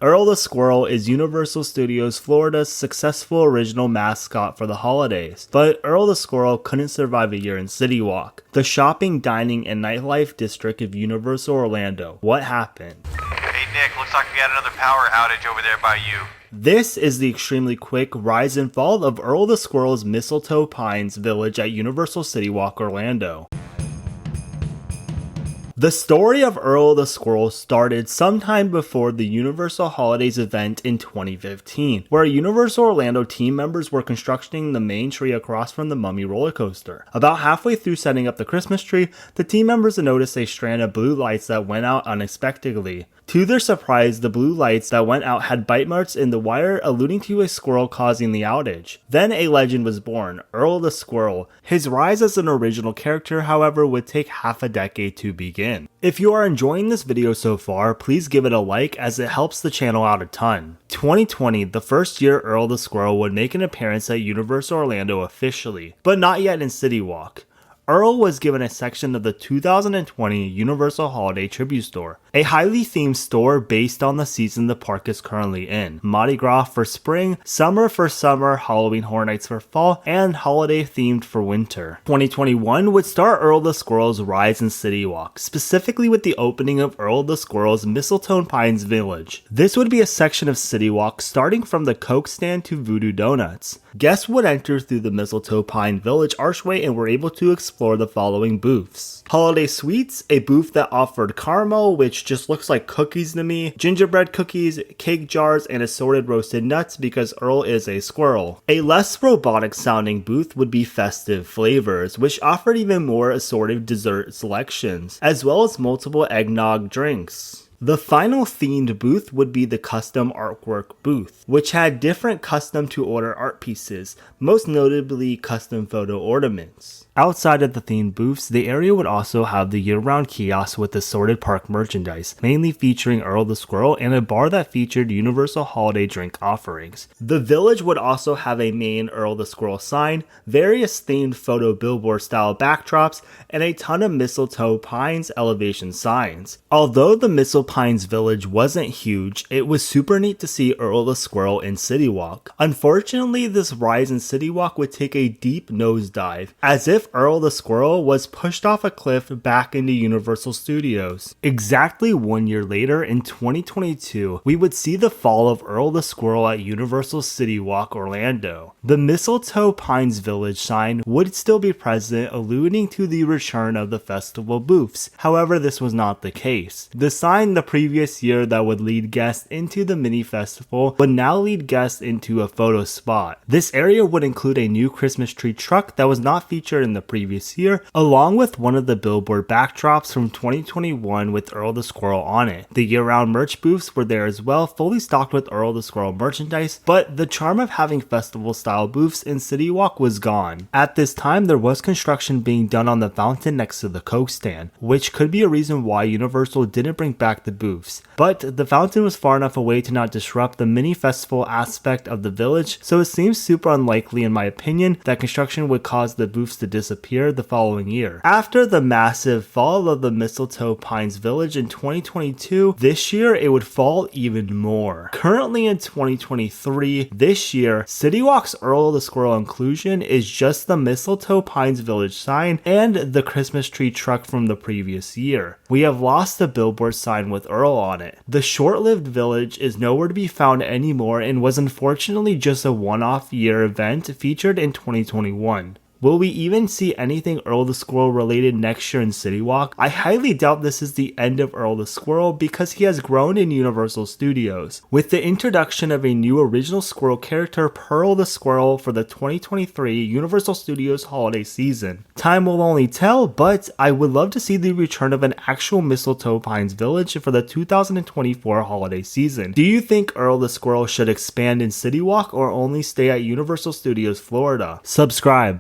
Earl the Squirrel is Universal Studios Florida's successful original mascot for the holidays, but Earl the Squirrel couldn't survive a year in CityWalk, the shopping, dining, and nightlife district of Universal Orlando. What happened? Hey Nick, looks like we got another power outage over there by you. This is the extremely quick rise and fall of Earl the Squirrel's Mistletoe Pines Village at Universal CityWalk Orlando. The story of Earl the Squirrel started sometime before the Universal Holidays event in 2015, where Universal Orlando team members were constructing the main tree across from the Mummy roller coaster. About halfway through setting up the Christmas tree, the team members noticed a strand of blue lights that went out unexpectedly. To their surprise, the blue lights that went out had bite marks in the wire, alluding to a squirrel causing the outage. Then a legend was born, Earl the Squirrel. His rise as an original character, however, would take half a decade to begin. If you are enjoying this video so far, please give it a like as it helps the channel out a ton. 2020, the first year Earl the Squirrel would make an appearance at Universal Orlando officially, but not yet in CityWalk. Earl was given a section of the 2020 Universal Holiday Tribute Store, a highly themed store based on the season the park is currently in. Mardi Gras for spring, summer for summer, Halloween Horror Nights for fall, and holiday themed for winter. 2021 would start Earl the Squirrel's rise in CityWalk, specifically with the opening of Earl the Squirrel's Mistletoe Pines Village. This would be a section of CityWalk starting from the Coke stand to Voodoo Donuts. Guests would enter through the Mistletoe Pine Village archway and were able to explore the following booths. Holiday Sweets, a booth that offered caramel, which just looks like cookies to me, gingerbread cookies, cake jars, and assorted roasted nuts because Earl is a squirrel. A less robotic sounding booth would be Festive Flavors, which offered even more assorted dessert selections, as well as multiple eggnog drinks. The final themed booth would be the Custom Artwork booth, which had different custom to order art pieces, most notably custom photo ornaments. Outside of the themed booths, the area would also have the year-round kiosk with assorted park merchandise, mainly featuring Earl the Squirrel, and a bar that featured Universal holiday drink offerings. The village would also have a main Earl the Squirrel sign, various themed photo billboard style backdrops, and a ton of Mistletoe Pines elevation signs. Although the Mistletoe Pines Village wasn't huge, it was super neat to see Earl the Squirrel in CityWalk. Unfortunately, this rise in CityWalk would take a deep nosedive, as if Earl the Squirrel was pushed off a cliff back into Universal Studios. Exactly 1 year later, in 2022, we would see the fall of Earl the Squirrel at Universal CityWalk Orlando. The Mistletoe Pines Village sign would still be present, alluding to the return of the festival booths. However, this was not the case. The sign the previous year that would lead guests into the mini festival would now lead guests into a photo spot. This area would include a new Christmas tree truck that was not featured in the previous year, along with one of the billboard backdrops from 2021 with Earl the Squirrel on it. The year-round merch booths were there as well, fully stocked with Earl the Squirrel merchandise, but the charm of having festival-style booths in CityWalk was gone. At this time, there was construction being done on the fountain next to the Coke stand, which could be a reason why Universal didn't bring back the booths. But the fountain was far enough away to not disrupt the mini festival aspect of the village, so it seems super unlikely in my opinion that construction would cause the booths to disappear the following year. After the massive fall of the Mistletoe Pines Village in 2022, this year it would fall even more. Currently in 2023, this year, CityWalk's Earl the Squirrel inclusion is just the Mistletoe Pines Village sign and the Christmas tree truck from the previous year. We have lost the billboard sign with Earl on it. The short-lived village is nowhere to be found anymore and was unfortunately just a one-off year event featured in 2021. Will we even see anything Earl the Squirrel related next year in CityWalk? I highly doubt this is the end of Earl the Squirrel because he has grown in Universal Studios. With the introduction of a new original squirrel character, Pearl the Squirrel, for the 2023 Universal Studios holiday season. Time will only tell, but I would love to see the return of an actual Mistletoe Pines Village for the 2024 holiday season. Do you think Earl the Squirrel should expand in CityWalk or only stay at Universal Studios Florida? Subscribe.